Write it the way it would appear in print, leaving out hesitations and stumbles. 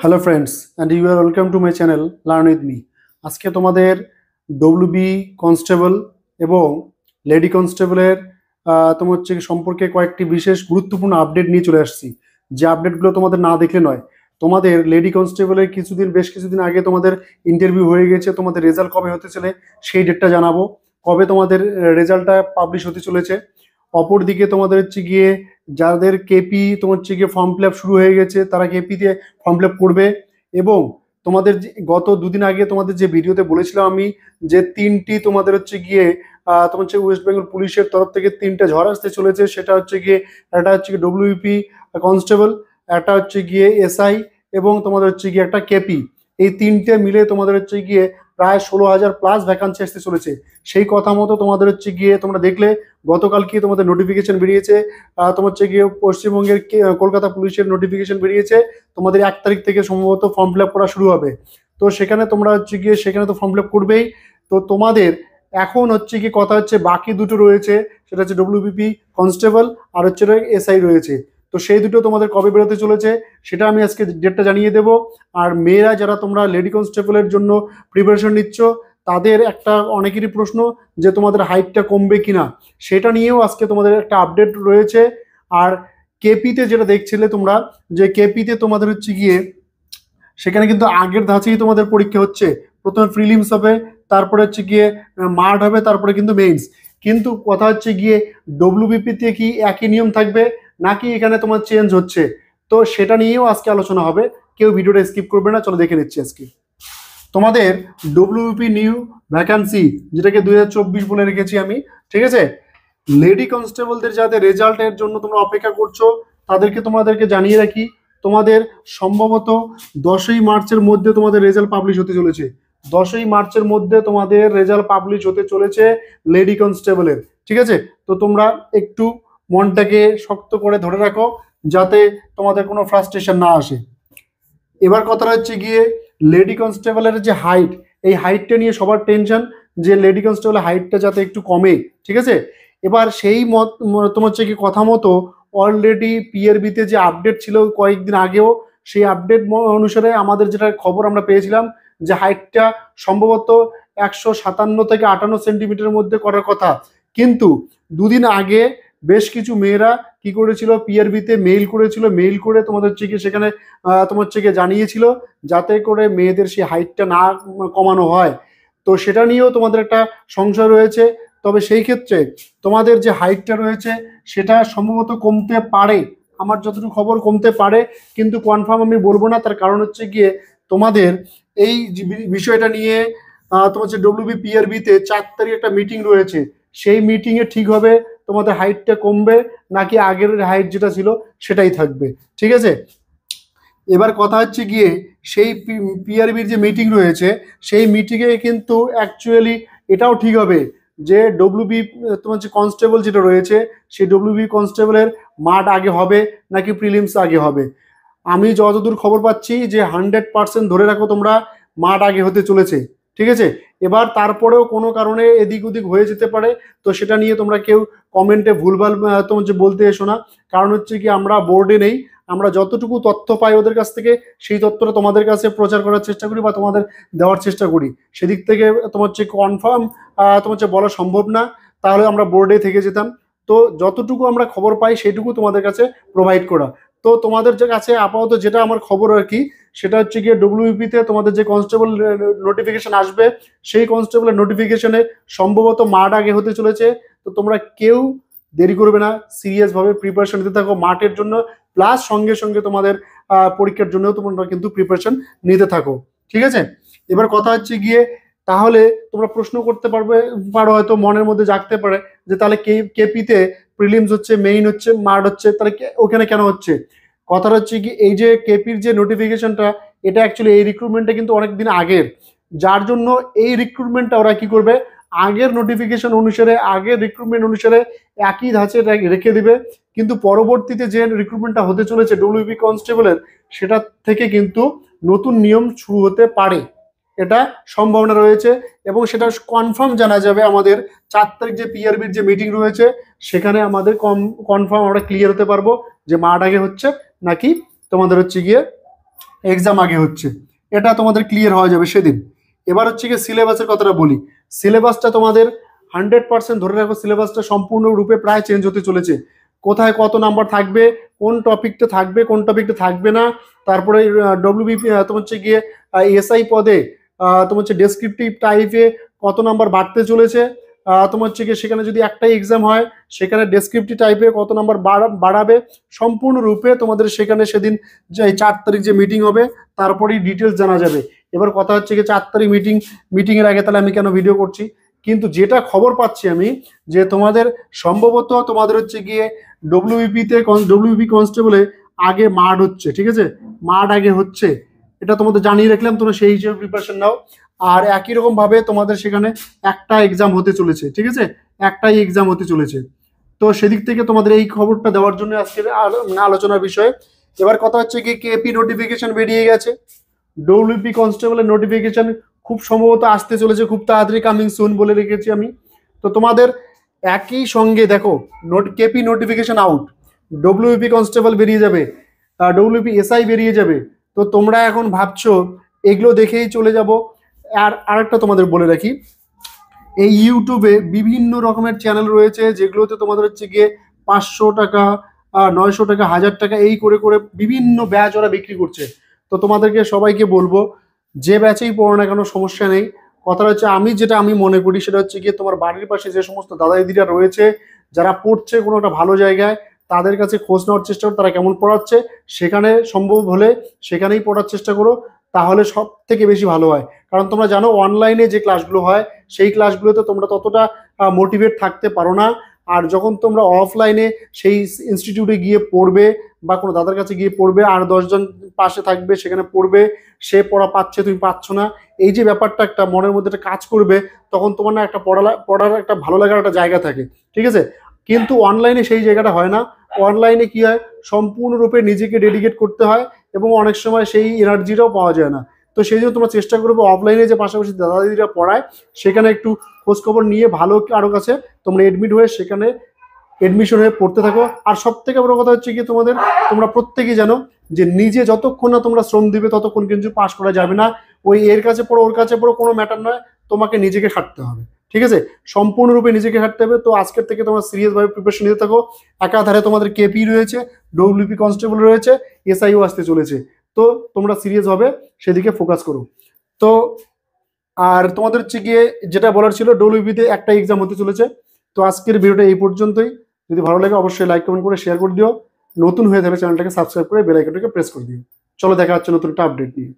Hello friends, and you are welcome to my channel Learn with me. আজকে তোমাদের WB constable এবং lady কনস্টেবলের তোমার হচ্ছে সম্পর্কে কয়েকটি বিশেষ গুরুত্বপূর্ণ আপডেট নিয়ে চলে আসছি। যে আপডেটগুলো তোমাদের না দেখলে নয়। তোমাদের লেডি কনস্টেবলের বেশ কিছুদিন আগে তোমাদের ইন্টারভিউ হয়ে গেছে, তোমাদের রেজাল্ট কবে হতে চলে সেই ডেটটা জানাবো, কবে তোমাদের রেজাল্টটা পাবলিশ হতে চলেছে। অপরদিকে তোমাদের হচ্ছে গিয়ে যাদের কেপি তোমার হচ্ছে গিয়ে ফর্ম ফিল আপ শুরু হয়ে গেছে তারা কেপিতে ফর্ম ফিল আপ করবে। এবং তোমাদের গত দুদিন আগে তোমাদের যে ভিডিওতে বলেছিলাম আমি যে তিনটি তোমাদের হচ্ছে গিয়ে তোমার হচ্ছে ওয়েস্ট বেঙ্গল পুলিশের তরফ থেকে তিনটা ঝড় আসতে চলেছে। সেটা হচ্ছে গিয়ে একটা হচ্ছে গিয়ে ডব্লিউপি কনস্টেবল, একটা হচ্ছে গিয়ে এসআই এবং তোমাদের হচ্ছে গিয়ে একটা কেপি। এই তিনটে মিলে তোমাদের হচ্ছে গিয়ে প্রায় 16,000 প্লাস ভ্যাকান্সি আসতে চলেছে। সেই কথা মতো তোমাদের হচ্ছে গিয়ে তোমরা দেখলে গতকালকে তোমাদের নোটিফিকেশন বেরিয়েছে। তোমার হচ্ছে গিয়ে পশ্চিমবঙ্গের কলকাতা পুলিশের নোটিফিকেশন বেরিয়েছে। তোমাদের 1 তারিখ থেকে সম্ভবত ফর্ম ফিল আপ করা শুরু হবে। তো সেখানে তোমরা হচ্ছে গিয়ে সেখানে তো ফর্ম ফিল আপ করবেই। তো তোমাদের এখন হচ্ছে কি কথা হচ্ছে বাকি দুটো রয়েছে, সেটা হচ্ছে ডব্লিউবিপি কনস্টেবল আর হচ্ছে এসআই রয়েছে। তো সেই দুটো তোমাদের কবে বেরোতে চলেছে সেটা আমি আজকে ডেটটা জানিয়ে দেবো। আর মেয়েরা যারা তোমরা লেডি কনস্টেবলের জন্য প্রিপারেশন নিচ্ছ তাদের একটা অনেকেরই প্রশ্ন যে তোমাদের হাইটটা কমবে কিনা, সেটা নিয়েও আজকে তোমাদের একটা আপডেট রয়েছে। আর কেপিতে যেটা দেখছিলে তোমরা যে কেপিতে তোমাদের হচ্ছে গিয়ে সেখানে কিন্তু আগের ধাঁচেই তোমাদের পরীক্ষা হচ্ছে। প্রথমে প্রিলিমস হবে, তারপরে হচ্ছে গিয়ে মার্ট হবে, তারপরে কিন্তু মেইনস। কিন্তু কথা হচ্ছে গিয়ে ডব্লিউবিপিতে কি একই নিয়ম থাকবে নাকি এখানে তোমার চেঞ্জ হচ্ছে, তো সেটা নিয়েও আজকে আলোচনা হবে। কেউ ভিডিওটা স্কিপ করবে না, চলো দেখে নিচ্ছি আজকে। তোমাদের ডব্লিউপি নিউ ভ্যাকান্সি যেটাকে 2024 বলে রেখেছি আমি, ঠিক আছে। লেডি কনস্টেবলদের যাদের রেজাল্টের জন্য তোমরা অপেক্ষা করছো তোমাদেরকে জানিয়ে রাখি, তোমাদের সম্ভবত 10ই মার্চের মধ্যে তোমাদের রেজাল্ট পাবলিশ হতে চলেছে। 10ই মার্চের মধ্যে তোমাদের রেজাল্ট পাবলিশ হতে চলেছে লেডি কনস্টেবলের, ঠিক আছে। তো তোমরা একটু মনটাকে শক্ত করে ধরে রাখো যাতে তোমাদের কোনো ফ্রাস্ট্রেশন না আসে। এবার কথাটা হচ্ছে গিয়ে লেডি কনস্টেবলের যে হাইট, এই হাইটটা নিয়ে সবার টেনশন যে লেডি কনস্টেবলের হাইটটা যাতে একটু কমে, ঠিক আছে। এবার সেই তোমার হচ্ছে কি কথা মতো অলরেডি পিআরবিতে যে আপডেট ছিল কয়েকদিন আগেও, সেই আপডেট অনুসারে আমাদের যেটা খবর আমরা পেয়েছিলাম যে হাইটটা সম্ভবত 157 থেকে 58 সেন্টিমিটারের মধ্যে করার কথা। কিন্তু দুদিন আগে বেশ কিছু মেয়েরা কি করেছিল, পিআরবিতে মেইল করেছিল, মেইল করে তোমাদের হচ্ছে গিয়ে সেখানে তোমার হচ্ছে গিয়ে জানিয়েছিল যাতে করে মেয়েদের সেই হাইটটা না কমানো হয়। তো সেটা নিয়েও তোমাদের একটা সংশয় রয়েছে। তবে সেই ক্ষেত্রে তোমাদের যে হাইটটা রয়েছে সেটা সম্ভবত কমতে পারে, আমার যতটুকু খবর কমতে পারে, কিন্তু কনফার্ম আমি বলবো না। তার কারণ হচ্ছে গিয়ে তোমাদের এই বিষয়টা নিয়ে তোমার হচ্ছে ডব্লিউবিপিআরবিতে 4 তারিখ একটা মিটিং রয়েছে। সেই মিটিংয়ে ঠিক হবে তোমাদের হাইটটা কমবে নাকি আগের হাইট যেটা ছিল সেটাই থাকবে, ঠিক আছে। এবার কথা হচ্ছে গিয়ে সেই পিআরবির যে মিটিং রয়েছে সেই মিটিংয়ে কিন্তু অ্যাকচুয়ালি এটাও ঠিক হবে যে ডব্লিউবি তোমার যে কনস্টেবল যেটা রয়েছে সেই ডব্লিউবি কনস্টেবলের মাঠ আগে হবে নাকি প্রিলিমস আগে হবে। আমি যতদূর খবর পাচ্ছি যে 100% ধরে রাখো তোমরা মাঠ আগে হতে চলেছে, ঠিক আছে। এবার তারপরেও কোনো কারণে এদিক ওদিক হয়ে যেতে পারে, তো সেটা নিয়ে তোমরা কেউ কমেন্টে ভুলভাল তোমার যে বলতে এসো না। কারণ হচ্ছে কি আমরা বোর্ডে নেই, আমরা যতটুকু তথ্য পাই ওদের কাছ থেকে সেই তথ্যটা তোমাদের কাছে প্রচার করার চেষ্টা করি বা তোমাদের দেওয়ার চেষ্টা করি। সেদিক থেকে তোমার হচ্ছে কনফার্ম তোমার হচ্ছে বলা সম্ভব না, তাহলে আমরা বোর্ডে থেকে যেতাম। তো যতটুকু আমরা খবর পাই সেটুকু তোমাদের কাছে প্রোভাইড করা। তো তোমাদের যে কাছে আপাতত যেটা আমার খবর আর কি, সেটা হচ্ছে গিয়ে ডব্লিউপিতে তোমাদের যে কনস্টেবল নোটিফিকেশন আসবে সেই কনস্টেবলের নোটিফিকেশনে সম্ভবত মাঠ আগে হতে চলেছে। তো তোমরা কেউ দেরি করবে না, সিরিয়াস ভাবে প্রিপারেশন নিতে থাকো মাঠের জন্য, প্লাস সঙ্গে সঙ্গে তোমাদের পরীক্ষার জন্য তোমরা কিন্তু প্রিপারেশন নিতে থাকো, ঠিক আছে। এবার কথা হচ্ছে গিয়ে তাহলে তোমরা প্রশ্ন করতে পারো হয়তো মনের মধ্যে জাগতে পারে যে তাহলে কেপিতে প্রিলিমস হচ্ছে, মেইন হচ্ছে, মার্ট হচ্ছে, তাহলে ওখানে কেন হচ্ছে। কথাটা হচ্ছে কি এই যে কেপির যে নোটিফিকেশনটা এটা অ্যাকচুয়ালি এই রিক্রুটমেন্টটা কিন্তু অনেকদিন আগের, যার জন্য এই রিক্রুটমেন্টটা ওরা কি করবে আগের নোটিফিকেশন অনুসারে আগের রিক্রুটমেন্ট অনুসারে একই ধাঁচে রেখে দিবে। কিন্তু পরবর্তীতে যে রিক্রুটমেন্টটা হতে চলেছে ডব্লিউবি কনস্টেবলের সেটা থেকে কিন্তু নতুন নিয়ম শুরু হতে পারে, এটা সম্ভাবনা রয়েছে। এবং সেটা কনফার্ম জানা যাবে আমাদের 4 তারিখ যে পিআরবির যে মিটিং রয়েছে সেখানে আমাদের কনফার্ম আমরা ক্লিয়ার হতে পারবো যে মাঠ আগে হচ্ছে নাকি তোমাদের হচ্ছে গিয়ে এক্সাম আগে হচ্ছে, এটা তোমাদের ক্লিয়ার হয়ে যাবে সেদিন। এবার হচ্ছে গিয়ে সিলেবাসের কথাটা বলি। সিলেবাসটা তোমাদের 100% ধরে রাখো, সিলেবাসটা সম্পূর্ণরূপে প্রায় চেঞ্জ হতে চলেছে। কোথায় কত নাম্বার থাকবে, কোন টপিকটা থাকবে, কোন টপিকটা থাকবে না, তারপরে ডব্লিউবিপি তোমার হচ্ছে গিয়ে এসআই পদে তোমার হচ্ছে ডেসক্রিপটিভ টাইপে কত নাম্বার বাড়তে চলেছে, তোমার হচ্ছে গিয়ে সেখানে যদি একটাই এক্সাম হয় সেখানে ডেসক্রিপটিভ টাইপে কত নাম্বার বাড়াবে, সম্পূর্ণরূপে তোমাদের সেখানে সেদিন যে 4 তারিখ যে মিটিং হবে তারপরেই ডিটেলস জানা যাবে। এবার কথা হচ্ছে গিয়ে 4 তারিখ মিটিংয়ের আগে তাহলে আমি কেন ভিডিও করছি, কিন্তু যেটা খবর পাচ্ছি আমি যে তোমাদের সম্ভবত তোমাদের হচ্ছে গিয়ে ডব্লিউবিপি কনস্টেবলে আগে মাঠ হচ্ছে, ঠিক আছে, মাঠ আগে হচ্ছে, এটা তোমাদের জানিয়ে রাখলাম, তোমরা সেই হিসেবে প্রিপারেশন নাও। আর একই রকম ভাবে তোমাদের সেখানে একটা এক্সাম হতে চলেছে, ঠিক আছে, একটাই এক্সাম হতে চলেছে। তো সেদিক থেকে তোমাদের এই খবরটা দেওয়ার জন্য আজকের আলোচনার বিষয়। এবার কথা হচ্ছে কি, কেপি নোটিফিকেশন বেরিয়ে গেছে, ডব্লিউপি কনস্টেবলের নোটিফিকেশন খুব সম্ভবত আসতে চলেছে, খুব তাড়াতাড়ি, কামিং সুন বলে রেখেছি আমি। তো তোমাদের একই সঙ্গে দেখো, KP notification out, WP constable বেরিয়ে যাবে, ডব্লিউপি এসআই বেরিয়ে যাবে। তো তোমরা এখন ভাবছো এগুলো দেখেই চলে যাব। আর আরেকটা তোমাদের বলে রাখি, এই ইউটিউবে বিভিন্ন রকমের চ্যানেল রয়েছে যেগুলোতে তোমাদের হচ্ছে গিয়ে 500 টাকা, 900 টাকা, 1000 টাকা এই করে করে বিভিন্ন ব্যাচ ওরা বিক্রি করছে। তো তোমাদেরকে সবাইকে বলবো, যে ব্যাচেই পড়ো না কেন সমস্যা নেই। কথাটা হচ্ছে যেটা আমি মনে করি সেটা হচ্ছে গিয়ে তোমার বাড়ির পাশে যে সমস্ত দাদা দিদিরা রয়েছে যারা পড়ছে কোনো একটা ভালো জায়গায়, তাদের কাছে খোঁজ নেওয়ার চেষ্টা করো তারা কেমন পড়াচ্ছে, সেখানে সম্ভব হলে সেখানেই পড়ার চেষ্টা করো, তাহলে সব থেকে বেশি ভালো হয়। কারণ তোমরা জানো অনলাইনে যে ক্লাসগুলো হয় সেই ক্লাসগুলোতে তোমরা ততটা মোটিভেট থাকতে পারো না। আর যখন তোমরা অফলাইনে সেই ইনস্টিটিউটে গিয়ে পড়বে বা কোনো দাদার কাছে গিয়ে পড়বে, আর 10 জন পাশে থাকবে সেখানে পড়বে, সে পড়া পাচ্ছে তুমি পাচ্ছ না, এই যে ব্যাপারটা একটা মনের মধ্যে একটা কাজ করবে, তখন তোমার না একটা পড়ার একটা ভালো লাগার একটা জায়গা থাকে, ঠিক আছে। কিন্তু অনলাইনে সেই জায়গাটা হয় না। অনলাইনে কি হয়, সম্পূর্ণরূপে নিজেকে ডেডিকেট করতে হয় এবং অনেক সময় সেই এনার্জিটাও পাওয়া যায় না। তো সেই জন্য তোমরা চেষ্টা করবে অফলাইনে যে পাশাপাশি দাদা দিদিরা পড়ায় সেখানে একটু খোঁজখবর নিয়ে ভালো কারো কাছে তোমরা এডমিট হয়ে সেখানে এডমিশন হয়ে পড়তে থাকো। আর সব থেকে বড় কথা হচ্ছে কি, তোমরা প্রত্যেকেই জানো যে নিজে যতক্ষণ না তোমরা শ্রম দিবে ততক্ষণ কিন্তু পাস করা যাবে না। ওই এর কাছে পড়ো ওর কাছে পড়ো কোনো ম্যাটার নয়, তোমাকে নিজেকে খাটতে হবে, ঠিক আছে, সম্পূর্ণরূপে নিজেকে খাটতে হবে। তো আজকের থেকে তোমরা সিরিয়াস ভাবে প্রিপারেশন নিতে থাকো। একাধারে তোমাদের কেপি রয়েছে, ডব্লিউপি কনস্টেবল রয়েছে, এসআইও আসতে চলেছে। তো তোমরা সিরিয়াস ভাবে সেদিকে ফোকাস করো। তো আর তোমাদের হচ্ছে গিয়ে যেটা বলার ছিল, ডব্লিউবিতে একটা এক্সাম হতে চলেছে। তো আজকের ভিডিওটা এই পর্যন্তই। যদি ভালো লাগে অবশ্যই লাইক কমেন্ট করে শেয়ার করে দিও। নতুন হয়ে থাকলে চ্যানেলটাকে সাবস্ক্রাইব করে বেল আইকনটাকে প্রেস করে দিও। চলো দেখা হচ্ছে নতুন একটা আপডেট নিয়ে।